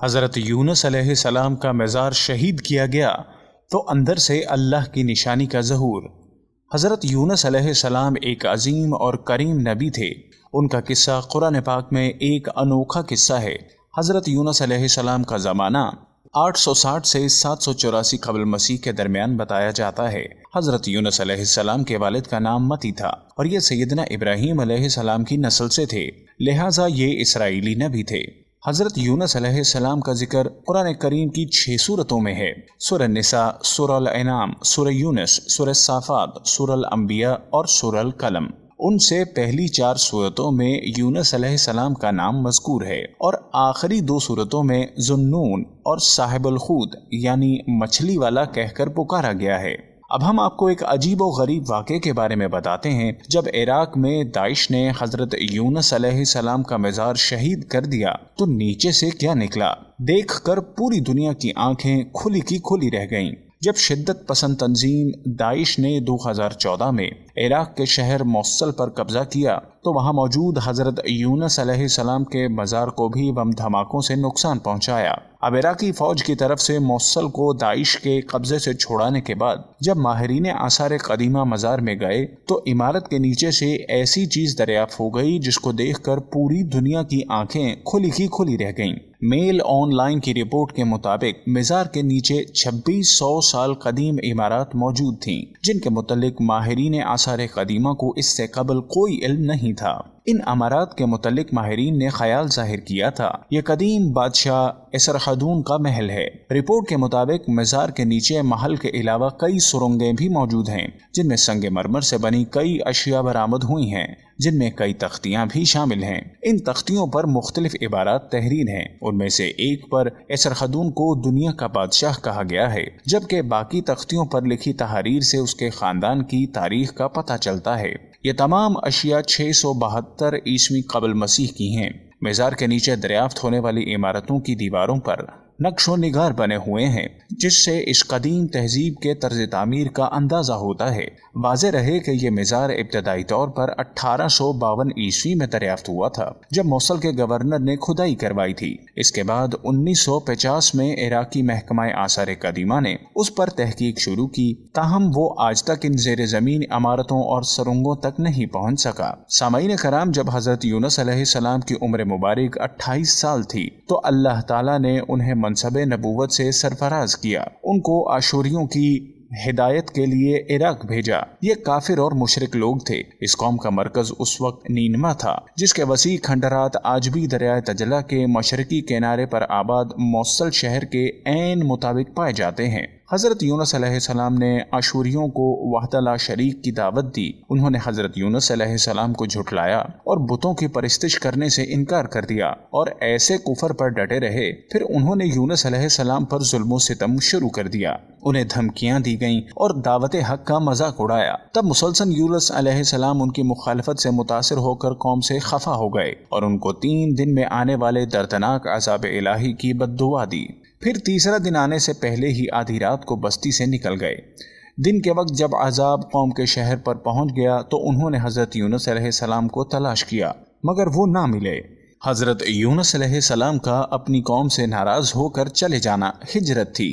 حضرت یونس علیہ السلام کا مزار شہید کیا گیا تو اندر سے اللہ کی نشانی کا ظہور۔ حضرت یونس علیہ السلام ایک عظیم اور کریم نبی تھے۔ ان کا قصہ قرآن پاک میں ایک انوکھا قصہ ہے۔ حضرت یونس علیہ السلام کا زمانہ 860 سے 784 قبل مسیح کے درمیان بتایا جاتا ہے۔ حضرت یونس علیہ السلام کے والد کا نام متی تھا اور یہ سیدنا ابراہیم علیہ السلام کی نسل سے تھے، لہٰذا یہ اسرائیلی نبی تھے۔ حضرت یونس علیہ السلام کا ذکر قرآن کریم کی 6 سورتوں میں ہے: سورہ نساء، سورہ الانعام، سورہ یونس، سورہ صافات، سورہ الانبیاء اور سورہ القلم۔ ان سے پہلی 4 سورتوں میں یونس علیہ السلام کا نام مذکور ہے اور آخری 2 سورتوں میں ذوالنون اور صاحب الحوت یعنی مچھلی والا کہہ کر پکارا گیا ہے۔ اب ہم آپ کو ایک عجیب و غریب واقعے کے بارے میں بتاتے ہیں۔ جب عراق میں داعش نے حضرت یونس علیہ السلام کا مزار شہید کر دیا تو نیچے سے کیا نکلا، دیکھ کر پوری دنیا کی آنکھیں کھلی کی کھلی رہ گئیں۔ جب شدت پسند تنظیم داعش نے 2014 میں عراق کے شہر موصل پر قبضہ کیا تو وہاں موجود حضرت یونس علیہ السلام کے مزار کو بھی بم دھماکوں سے نقصان پہنچایا۔ اب عراقی فوج کی طرف سے موصل کو داعش کے قبضے سے چھڑانے کے بعد جب ماہرین آثار قدیمہ مزار میں گئے تو عمارت کے نیچے سے ایسی چیز دریافت ہو گئی جس کو دیکھ کر پوری دنیا کی آنکھیں کھلی کی کھلی رہ گئیں۔ میل آن لائن کی رپورٹ کے مطابق مزار کے نیچے 2600 سال قدیم عمارات موجود تھیں جن کے متعلق ماہرین آثار قدیمہ کو اس سے قبل کوئی علم نہیں تھا۔ ان عمارات کے متعلق ماہرین نے خیال ظاہر کیا تھا یہ قدیم بادشاہ اسرحدون کا محل ہے۔ رپورٹ کے مطابق مزار کے نیچے محل کے علاوہ کئی سرنگیں بھی موجود ہیں جن میں سنگ مرمر سے بنی کئی اشیاء برآمد ہوئی ہیں جن میں کئی تختیاں بھی شامل ہیں۔ ان تختیوں پر مختلف عبارات تحریر ہیں۔ ان میں سے ایک پر اسرحدون کو دنیا کا بادشاہ کہا گیا ہے جبکہ باقی تختیوں پر لکھی تحریر سے اس کے خاندان کی تاریخ کا پتہ چلتا ہے۔ یہ تمام اشیاء 672 عیسوی قبل مسیح کی ہیں۔ مزار کے نیچے دریافت ہونے والی عمارتوں کی دیواروں پر نقش و نگار بنے ہوئے ہیں جس سے اس قدیم تہذیب کے طرز تعمیر کا اندازہ ہوتا ہے۔ واضح رہے کہ یہ مزار ابتدائی طور پر 1852 عیسوی میں دریافت ہوا تھا جب موصل کے گورنر نے کھدائی کروائی تھی۔ اس کے بعد 1950 میں عراقی محکمہ آثار قدیمہ نے اس پر تحقیق شروع کی، تاہم وہ آج تک ان زیر زمین عمارتوں اور سرنگوں تک نہیں پہنچ سکا۔ سامعین کرام، جب حضرت یونس علیہ السلام کی عمر مبارک 28 سال تھی تو اللہ تعالیٰ نے انہیں منصب نبوت سے سرفراز کیا۔ ان کو آشوریوں کی ہدایت کے لیے عراق بھیجا۔ یہ کافر اور مشرک لوگ تھے۔ اس قوم کا مرکز اس وقت نینوا تھا جس کے وسیع کھنڈرات آج بھی دریائے دجلہ کے مشرقی کنارے پر آباد موصل شہر کے عین مطابق پائے جاتے ہیں۔ حضرت یونس علیہ السلام نے آشوریوں کو وحدہ لا شریک کی دعوت دی۔ انہوں نے حضرت یونس علیہ السلام کو جھٹلایا اور بتوں کی پرستش کرنے سے انکار کر دیا اور ایسے کفر پر ڈٹے رہے۔ پھر انہوں نے یونس علیہ السلام پر ظلم و ستم شروع کر دیا۔ انہیں دھمکیاں دی گئیں اور دعوت حق کا مذاق اڑایا۔ تب مسلسل یونس علیہ السلام ان کی مخالفت سے متاثر ہو کر قوم سے خفا ہو گئے اور ان کو 3 دن میں آنے والے دردناک عذاب الہی کی بد دعا دی۔ پھر تیسرا دن آنے سے پہلے ہی آدھی رات کو بستی سے نکل گئے۔ دن کے وقت جب عذاب قوم کے شہر پر پہنچ گیا تو انہوں نے حضرت یونس علیہ السلام کو تلاش کیا مگر وہ نہ ملے۔ حضرت یونس علیہ السلام کا اپنی قوم سے ناراض ہو کر چلے جانا ہجرت تھی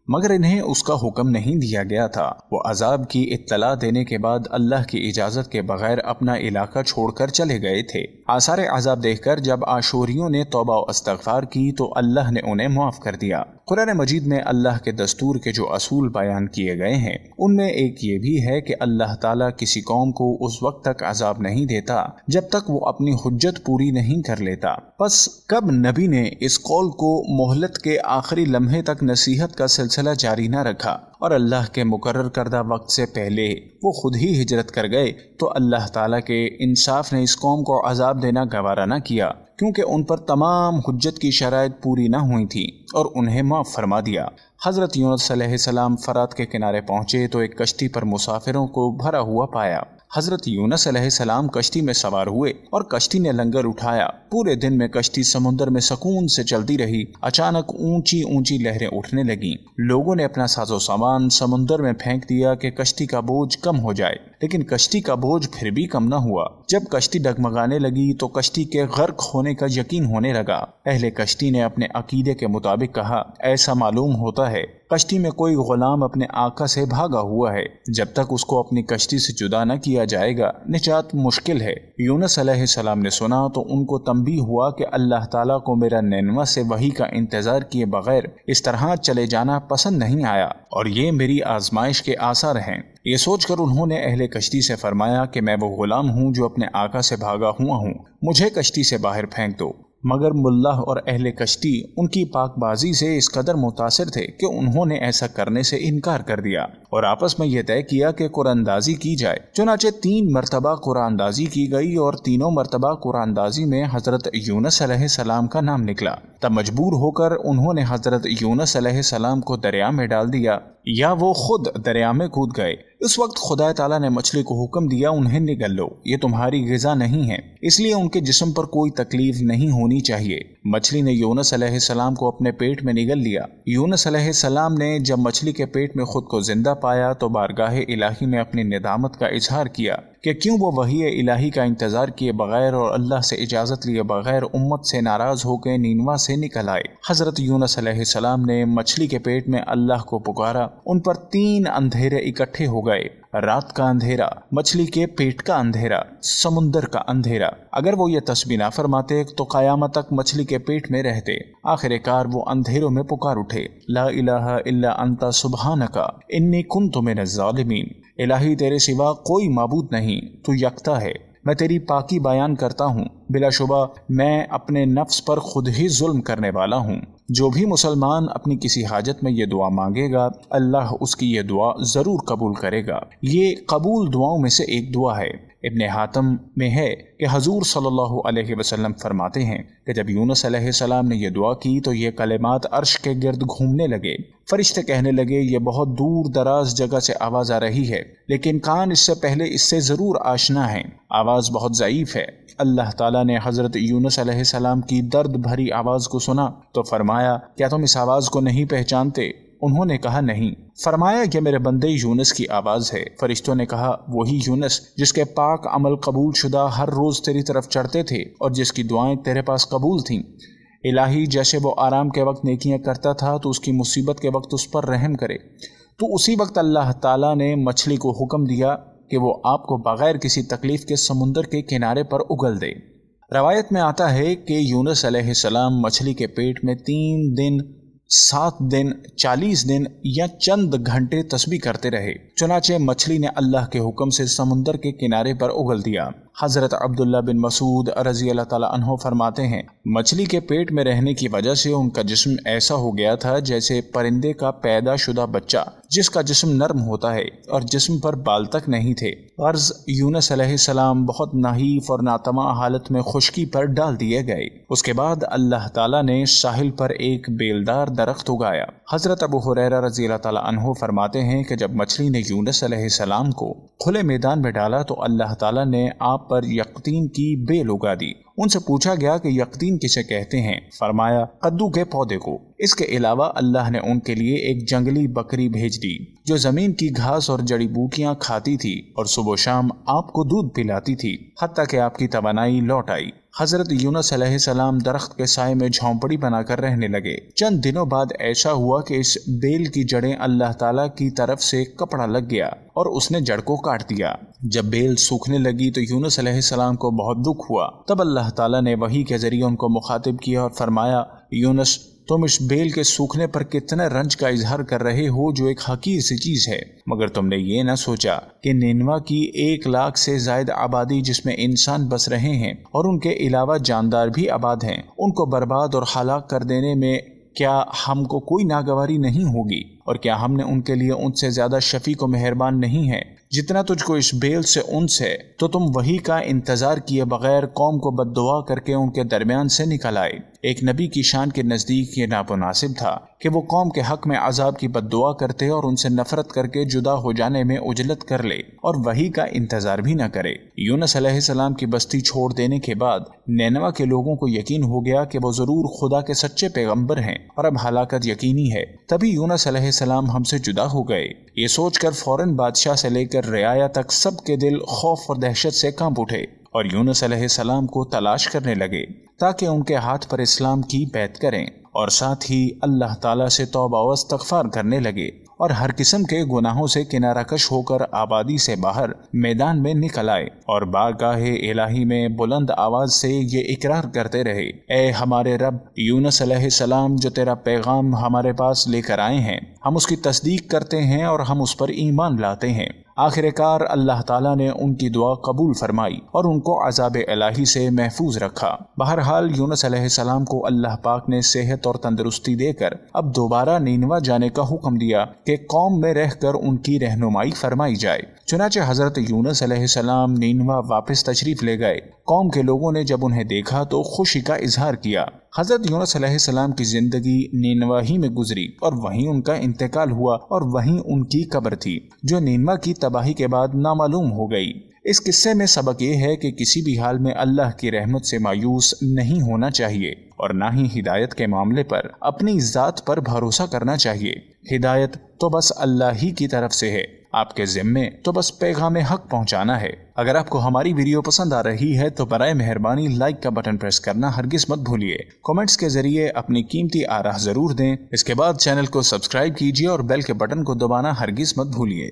مگر انہیں اس کا حکم نہیں دیا گیا تھا۔ وہ عذاب کی اطلاع دینے کے بعد اللہ کی اجازت کے بغیر اپنا علاقہ چھوڑ کر چلے گئے تھے۔ آثار عذاب دیکھ کر جب آشوریوں نے توبہ و استغفار کی تو اللہ نے انہیں معاف کر دیا۔ قرآن مجید میں اللہ کے دستور کے جو اصول بیان کیے گئے ہیں ان میں ایک یہ بھی ہے کہ اللہ تعالیٰ کسی قوم کو اس وقت تک عذاب نہیں دیتا جب تک وہ اپنی حجت پوری نہیں کر لیتا۔ پس کب نبی نے اس قول کو مہلت کے آخری لمحے تک نصیحت کا سلسلہ جاری نہ رکھا اور اللہ کے مقرر کردہ وقت سے پہلے وہ خود ہی ہجرت کر گئے تو اللہ تعالیٰ کے انصاف نے اس قوم کو عذاب دینا گوارا نہ کیا کیونکہ ان پر تمام حجت کی شرائط پوری نہ ہوئی تھی اور انہیں معاف فرما دیا۔ حضرت یونس علیہ السلام فرات کے کنارے پہنچے تو ایک کشتی پر مسافروں کو بھرا ہوا پایا۔ حضرت یونس علیہ السلام کشتی میں سوار ہوئے اور کشتی نے لنگر اٹھایا۔ پورے دن میں کشتی سمندر میں سکون سے چلتی رہی۔ اچانک اونچی اونچی لہریں اٹھنے لگیں۔ لوگوں نے اپنا ساز و سامان سمندر میں پھینک دیا کہ کشتی کا بوجھ کم ہو جائے۔ लेकिन कश्ती का बोझ फिर भी कम न हुआ। जब कश्ती डगमगाने लगी तो कश्ती के गर्क होने का यकीन होने लगा। अहले कश्ती ने अपने अकीदे के मुताबिक कहा, ऐसा मालूम होता है कश्ती में कोई गुलाम अपने आका से भागा हुआ है। जब तक उसको अपनी कश्ती से जुदा न किया जाएगा निजात मुश्किल है। यूनुस अलैहिस्सलाम ने सुना तो उनको तंबीह हुआ कि अल्लाह ताला को मेरा निन्वा से वही का इंतजार किए बगैर इस तरह चले जाना पसंद नहीं आया और ये मेरी आजमाइश के आसार हैं। ये सोचकर उन्होंने अहले कश्ती से फरमाया कि मैं वो गुलाम हूँ जो अपने आका से भागा हुआ हूँ, मुझे कश्ती से बाहर फेंक दो। मगर मुल्लाह और अहले कश्ती उनकी पाकबाजी से इस कदर मुतासिर थे कि उन्होंने ऐसा करने से इनकार कर दिया और आपस में यह तय किया कि कुरानदाजी की जाए। चुनाचे 3 मरतबा कुरानदाजी की गई और तीनों मरतबा कुरानदाजी में हजरत यूनुस अलैहिस्सलाम का नाम निकला। तब मजबूर होकर उन्होंने हजरत यूनुस अलैहिस्सलाम को दरिया में डाल दिया या वो खुद दरिया में कूद गए। उस वक्त खुदा ताला ने मछली को हुक्म दिया, उन्हें निगल लो, ये तुम्हारी गिज़ा नहीं है, इसलिए उनके जिस्म पर कोई तकलीफ नहीं होनी चाहिए। मछली ने यूनुस अलैहिस्सलाम को अपने पेट में निगल लिया। यूनुस अलैहिस्सलाम ने जब मछली के पेट में खुद को जिंदा पाया तो बारगाह इलाही में अपनी निदामत का इजहार किया कि क्यों वो वही इलाही का इंतजार किए बगैर और अल्लाह से इजाजत लिए बगैर उम्मत से नाराज होकर नीनवा से निकल आए। हजरत यूनुस अलैहिस्सलाम ने मछली के पेट में अल्लाह को पुकारा। उन पर 3 अंधेरे इकट्ठे हो गए, रात का अंधेरा, मछली के पेट का अंधेरा, समुंदर का अंधेरा। अगर वो ये तस्बीह ना फरमाते तो कयामत तक मछली के पेट में रहते। आखिरकार वो अंधेरों में पुकार उठे, ला इलाहा इल्ला अंता सुब्हानका इन्नी कुन्तु मिनज़ ज़ालिमीन। इलाही तेरे सिवा कोई माबूद नहीं, तू यकता है, मैं तेरी पाकी बयान करता हूँ। बिलाशुबा मैं अपने नफ्स पर खुद ही जुल्म करने वाला हूँ। जो भी मुसलमान अपनी किसी हाजत में ये दुआ मांगेगा अल्लाह उसकी ये दुआ ज़रूर कबूल करेगा। ये कबूल दुआओं में से एक दुआ है। इब्ने हातम में है कि हजूर सल्लल्लाहु अलैहि वसल्लम फरमाते हैं कि जब यूनुस अलैहिस्सलाम ने यह दुआ की तो ये कलिमात अर्श के गिर्द घूमने लगे। फरिश्ते कहने लगे, ये बहुत दूर दराज जगह से आवाज़ आ रही है, लेकिन कान इससे पहले इससे ज़रूर आशना है, आवाज़ बहुत ज़ईफ़ है। अल्लाह ताला ने हज़रत यूनुस अलैहिस्सलाम की दर्द भरी आवाज़ को सुना तो फरमाया, क्या तुम इस आवाज़ को नहीं पहचानते? उन्होंने कहा, नहीं। फरमाया कि मेरे बंदे यूनुस की आवाज़ है। फरिश्तों ने कहा, वही यूनुस जिसके पाक अमल कबूल शुदा हर रोज़ तेरी तरफ चढ़ते थे और जिसकी दुआएं तेरे पास कबूल थीं। इलाही जैसे वो आराम के वक्त नेकियां करता था तो उसकी मुसीबत के वक्त उस पर रहम करे। तो उसी वक्त अल्लाह ताला ने मछली को हुक्म दिया कि वो आपको बगैर किसी तकलीफ के समुंदर के किनारे पर उगल दे। रवायत में आता है कि यूनुस अलैहिस्सलाम मछली के पेट में 3 दिन, 7 दिन, 40 दिन या चंद घंटे तस्बीह करते रहे। चुनाचे मछली ने अल्लाह के हुक्म से समुंदर के किनारे पर उगल दिया। हज़रत अब्दुल्ला बिन मसूद रज़ी अल्लाह ताला अन्हो फरमाते हैं, मछली के पेट में रहने की वजह से उनका जिस्म ऐसा हो गया था जैसे परिंदे का पैदा शुदा बच्चा जिसका जिस्म नर्म होता है और जिस्म पर बाल तक नहीं थे। अर्ज़, यूनुस अलैहिस्सलाम बहुत नाहीफ और नातमा हालत में खुश्की पर डाल दिए गए। उसके बाद अल्लाह ताला ने साहिल पर एक बेलदार दरख्त उगाया। हज़रत अबू हुरैरा रज़ी अल्लाह ताला अन्हो फरमाते हैं कि जब मछली ने यूनुस अलैहिस्सलाम को खुले मैदान में डाला तो अल्लाह ताला ने आप पर यक़तीन की बेल उगा दी। उनसे पूछा गया कि यक़तीन किसे कहते हैं? फरमाया, कद्दू के पौधे को। इसके अलावा अल्लाह ने उनके लिए एक जंगली बकरी भेज दी जो जमीन की घास और जड़ी बूटियां खाती थी और सुबह शाम आपको दूध पिलाती थी हत्ता कि आपकी तवानाई लौट आई। हजरत यूनुस अलैहिस्सलाम दरख्त के साए में झोंपड़ी बनाकर रहने लगे। चंद दिनों बाद ऐसा हुआ कि इस बेल की जड़ें अल्लाह ताला की तरफ से कपड़ा लग गया और उसने जड़ को काट दिया। जब बेल सूखने लगी तो यूनुस अलैहिस्सलाम को बहुत दुख हुआ। तब अल्लाह ताला ने वही के जरिए उनको मुखातिब किया और फरमाया, यूनुस तुम इस बेल के सूखने पर कितने रंज का इजहार कर रहे हो जो एक हकीर सी चीज है, मगर तुमने ये न सोचा कि निनवा की 1 लाख से ज्यादा आबादी जिसमें इंसान बस रहे हैं और उनके अलावा जानदार भी आबाद हैं, उनको बर्बाद और हलाक कर देने में क्या हमको कोई नागवारी नहीं होगी? और क्या हमने उनके लिए उनसे ज्यादा शफीक और मेहरबान नहीं है? जितना तुझको इस बेल से उनस है तो तुम वही का इंतजार किए बगैर कौम को बद्दुआ करके उनके दरमियान से निकल आए। एक नबी की शान के नज़दीक ये नामुनासिब था कि वो कौम के हक में अजाब की बद्दुआ करते और उनसे नफरत करके जुदा हो जाने में उजलत कर ले और वही का इंतजार भी न करे। यूनुस अलैहिस्सलाम की बस्ती छोड़ देने के बाद नैनवा के लोगों को यकीन हो गया कि वो जरूर खुदा के सच्चे पैगंबर हैं और अब हलाकत यकीनी है। तभी यूनुस अलैहिस्सलाम अलैहिस्सलाम हमसे जुदा हो गए। ये सोचकर फौरन बादशाह से लेकर रियाया तक सबके दिल खौफ और दहशत से कांप उठे और यूनुस अलैहिस्सलाम को तलाश करने लगे ताकि उनके हाथ पर इस्लाम की बैत करें, और साथ ही अल्लाह ताला से तौबा व इस्तग़फ़ार करने लगे और हर किस्म के गुनाहों से किनाराकश होकर आबादी से बाहर मैदान में निकल आए और बारगाहे इलाही में बुलंद आवाज से ये इकरार करते रहे, ए हमारे रब, यूनुस अलैहिस्सलाम जो तेरा पैगाम हमारे पास लेकर आए हैं, हम उसकी तस्दीक करते हैं और हम उस पर ईमान लाते हैं। आखिरकार अल्लाह ताला ने उनकी दुआ कबूल फरमाई और उनको अज़ाब इलाही से महफूज रखा। बहरहाल यूनुस अलैहिस्सलाम को अल्लाह पाक ने सेहत और तंदुरुस्ती देकर अब दोबारा नीनवा जाने का हुक्म दिया कि कौम में रहकर उनकी रहनुमाई फरमाई जाए। चुनाचे हजरत यूनुस अलैहिस्सलाम नीनवा वापस तशरीफ ले गए। कौम के लोगों ने जब उन्हें देखा तो खुशी का इजहार किया। हजरत यूनुस अलैहिस्सलाम की जिंदगी नीनवा ही में गुजरी और वहीं उनका इंतकाल हुआ और वहीं उनकी कब्र थी जो नीनवा की तबाही के बाद नामालूम हो गई। इस किस्से में सबक ये है कि किसी भी हाल में अल्लाह की रहमत से मायूस नहीं होना चाहिए और ना ही हिदायत के मामले पर अपनी ज़ात पर भरोसा करना चाहिए। हिदायत तो बस अल्लाह ही की तरफ से है, आपके ज़िम्मे तो बस पैगाम हक पहुंचाना है। अगर आपको हमारी वीडियो पसंद आ रही है तो बराए मेहरबानी लाइक का बटन प्रेस करना हरगिज मत भूलिए। कमेंट्स के जरिए अपनी कीमती आराह जरूर दें। इसके बाद चैनल को सब्सक्राइब कीजिए और बेल के बटन को दबाना हरगिज मत भूलिए।